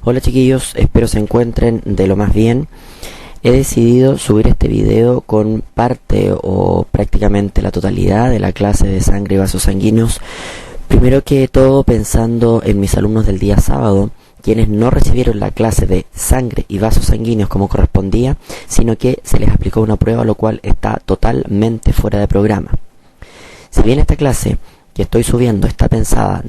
Hola chiquillos, espero se encuentren de lo más bien. He decidido subir este video con parte o prácticamente la totalidad de la clase de sangre y vasos sanguíneos. Primero que todo pensando en mis alumnos del día sábado, quienes no recibieron la clase de sangre y vasos sanguíneos como correspondía, sino que se les aplicó una prueba, lo cual está totalmente fuera de programa. Si bien esta clase que estoy subiendo está pensada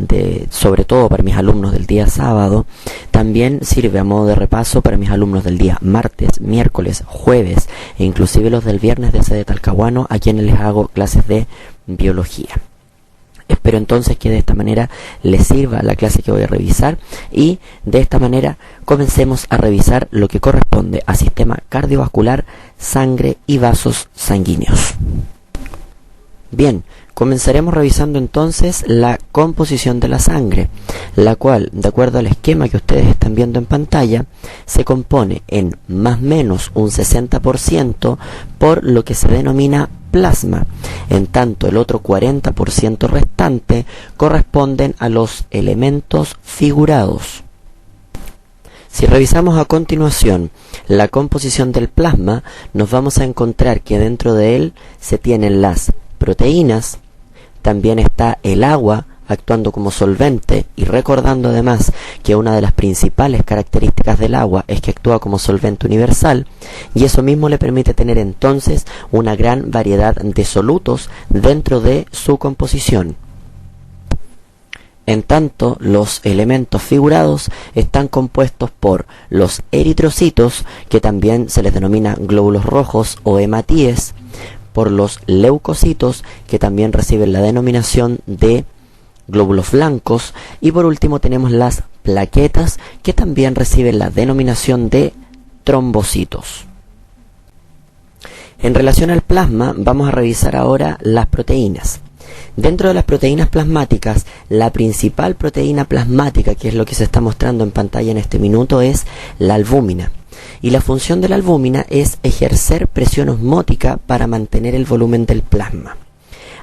sobre todo para mis alumnos del día sábado, también sirve a modo de repaso para mis alumnos del día martes, miércoles, jueves e inclusive los del viernes de sede Talcahuano, a quienes les hago clases de biología. Espero entonces que de esta manera les sirva la clase que voy a revisar y de esta manera comencemos a revisar lo que corresponde a sistema cardiovascular, sangre y vasos sanguíneos. Bien, comenzaremos revisando entonces la composición de la sangre, la cual, de acuerdo al esquema que ustedes están viendo en pantalla, se compone en más o menos un 60% por lo que se denomina plasma, en tanto el otro 40% restante corresponden a los elementos figurados. Si revisamos a continuación la composición del plasma, nos vamos a encontrar que dentro de él se tienen las proteínas, también está el agua actuando como solvente y recordando además que una de las principales características del agua es que actúa como solvente universal y eso mismo le permite tener entonces una gran variedad de solutos dentro de su composición. En tanto, los elementos figurados están compuestos por los eritrocitos, que también se les denomina glóbulos rojos o hematíes, por los leucocitos, que también reciben la denominación de glóbulos blancos, y por último tenemos las plaquetas, que también reciben la denominación de trombocitos. En relación al plasma, vamos a revisar ahora las proteínas. Dentro de las proteínas plasmáticas, la principal proteína plasmática, que es lo que se está mostrando en pantalla en este minuto, es la albúmina. Y la función de la albúmina es ejercer presión osmótica para mantener el volumen del plasma.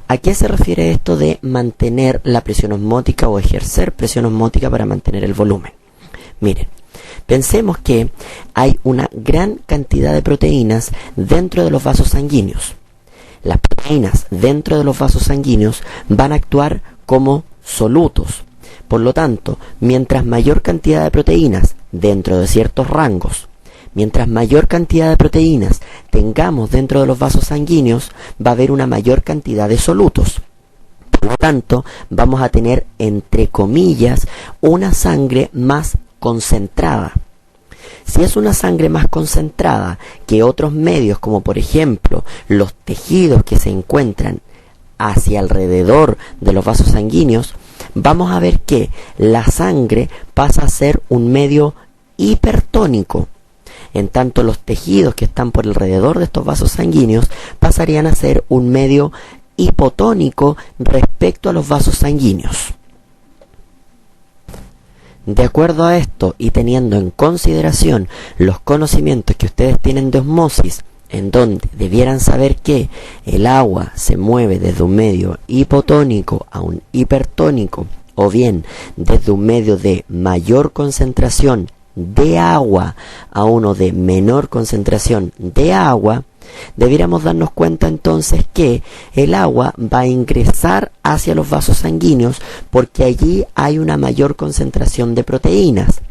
¿A qué se refiere esto de mantener la presión osmótica o ejercer presión osmótica para mantener el volumen? Miren, pensemos que hay una gran cantidad de proteínas dentro de los vasos sanguíneos. Las proteínas dentro de los vasos sanguíneos van a actuar como solutos. Por lo tanto, mientras mayor cantidad de proteínas dentro de ciertos rangos, mientras mayor cantidad de proteínas tengamos dentro de los vasos sanguíneos, va a haber una mayor cantidad de solutos. Por lo tanto, vamos a tener, entre comillas, una sangre más concentrada. Si es una sangre más concentrada que otros medios, como por ejemplo los tejidos que se encuentran hacia alrededor de los vasos sanguíneos, vamos a ver que la sangre pasa a ser un medio hipertónico. En tanto, los tejidos que están por alrededor de estos vasos sanguíneos pasarían a ser un medio hipotónico respecto a los vasos sanguíneos. De acuerdo a esto y teniendo en consideración los conocimientos que ustedes tienen de osmosis, en donde debieran saber que el agua se mueve desde un medio hipotónico a un hipertónico, o bien desde un medio de mayor concentración de agua a uno de menor concentración de agua, debiéramos darnos cuenta entonces que el agua va a ingresar hacia los vasos sanguíneos porque allí hay una mayor concentración de proteínas.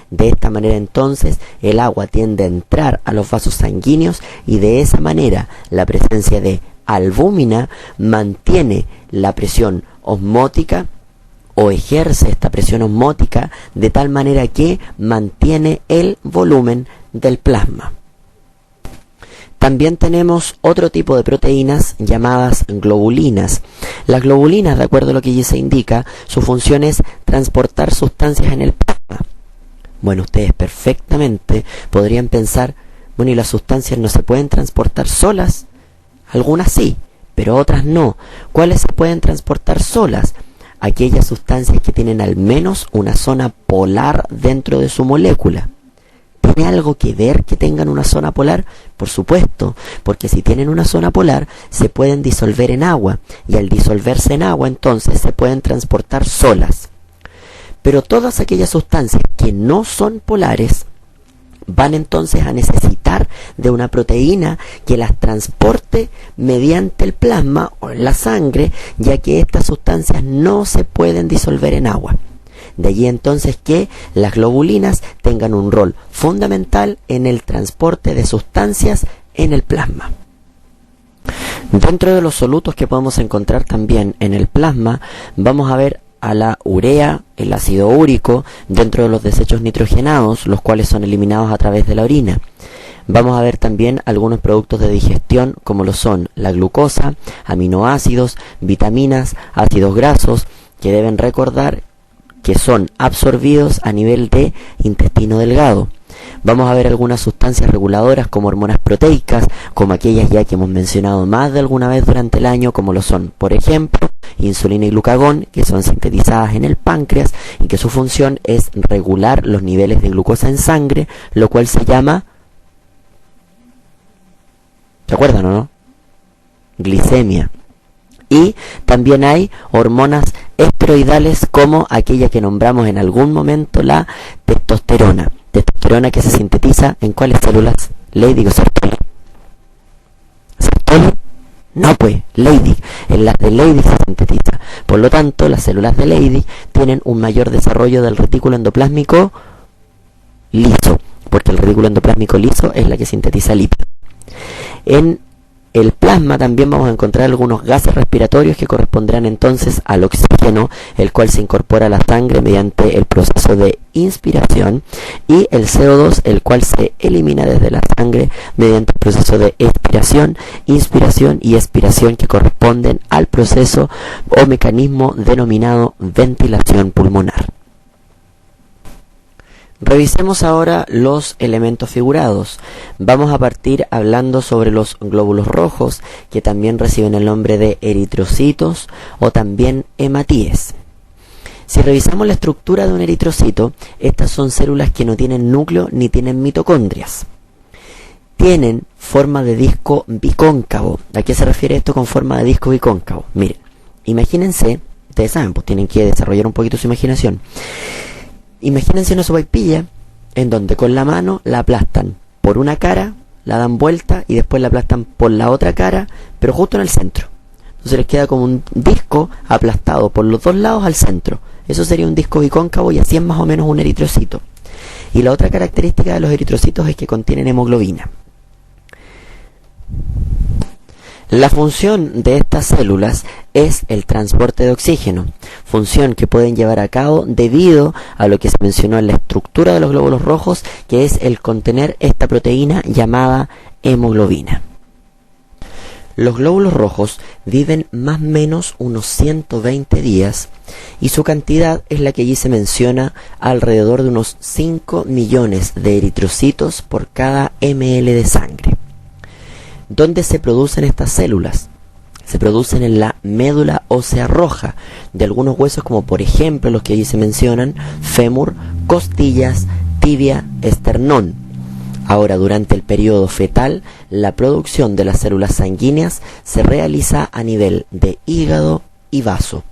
De esta manera entonces el agua tiende a entrar a los vasos sanguíneos y de esa manera la presencia de albúmina mantiene la presión osmótica o ejerce esta presión osmótica de tal manera que mantiene el volumen del plasma. También tenemos otro tipo de proteínas llamadas globulinas. Las globulinas, de acuerdo a lo que allí se indica, su función es transportar sustancias en el plasma. Bueno, ustedes perfectamente podrían pensar, bueno, ¿y las sustancias no se pueden transportar solas? Algunas sí, pero otras no. ¿Cuáles se pueden transportar solas? Aquellas sustancias que tienen al menos una zona polar dentro de su molécula. ¿Tiene algo que ver que tengan una zona polar? Por supuesto, porque si tienen una zona polar se pueden disolver en agua y al disolverse en agua entonces se pueden transportar solas. Pero todas aquellas sustancias que no son polares van entonces a necesitar de una proteína que las transporte mediante el plasma o en la sangre, ya que estas sustancias no se pueden disolver en agua. De allí entonces que las globulinas tengan un rol fundamental en el transporte de sustancias en el plasma. Dentro de los solutos que podemos encontrar también en el plasma, vamos a ver a la urea, el ácido úrico, dentro de los desechos nitrogenados, los cuales son eliminados a través de la orina. Vamos a ver también algunos productos de digestión, como lo son la glucosa, aminoácidos, vitaminas, ácidos grasos, que deben recordar que son absorbidos a nivel de intestino delgado. Vamos a ver algunas sustancias reguladoras como hormonas proteicas, como aquellas ya que hemos mencionado más de alguna vez durante el año, como lo son, por ejemplo, insulina y glucagón, que son sintetizadas en el páncreas y que su función es regular los niveles de glucosa en sangre, lo cual se llama, ¿se acuerdan o no? Glicemia. Y también hay hormonas esteroidales como aquella que nombramos en algún momento, la testosterona. Testosterona que se sintetiza en ¿cuáles células? Leydig o Sertoli. ¿Sertoli? No, pues, Leydig. En las de Leydig se sintetiza. Por lo tanto, las células de Leydig tienen un mayor desarrollo del retículo endoplásmico liso, porque el retículo endoplásmico liso es la que sintetiza lípidos. En el plasma también vamos a encontrar algunos gases respiratorios que corresponderán entonces al oxígeno, el cual se incorpora a la sangre mediante el proceso de inspiración, y el CO2, el cual se elimina desde la sangre mediante el proceso de expiración, inspiración y expiración, que corresponden al proceso o mecanismo denominado ventilación pulmonar. Revisemos ahora los elementos figurados. Vamos a partir hablando sobre los glóbulos rojos, que también reciben el nombre de eritrocitos o también hematíes. Si revisamos la estructura de un eritrocito, estas son células que no tienen núcleo ni tienen mitocondrias. Tienen forma de disco bicóncavo. ¿A qué se refiere esto con forma de disco bicóncavo? Miren, imagínense, ustedes saben, pues tienen que desarrollar un poquito su imaginación. Imagínense una sopaipilla en donde con la mano la aplastan por una cara, la dan vuelta y después la aplastan por la otra cara, pero justo en el centro. Entonces les queda como un disco aplastado por los dos lados al centro. Eso sería un disco bicóncavo y así es más o menos un eritrocito. Y la otra característica de los eritrocitos es que contienen hemoglobina. La función de estas células es el transporte de oxígeno, función que pueden llevar a cabo debido a lo que se mencionó en la estructura de los glóbulos rojos, que es el contener esta proteína llamada hemoglobina. Los glóbulos rojos viven más o menos unos 120 días y su cantidad es la que allí se menciona, alrededor de unos 5 millones de eritrocitos por cada ml de sangre. ¿Dónde se producen estas células? Se producen en la médula ósea roja de algunos huesos, como por ejemplo los que allí se mencionan: fémur, costillas, tibia, esternón. Ahora, durante el periodo fetal, la producción de las células sanguíneas se realiza a nivel de hígado y vaso.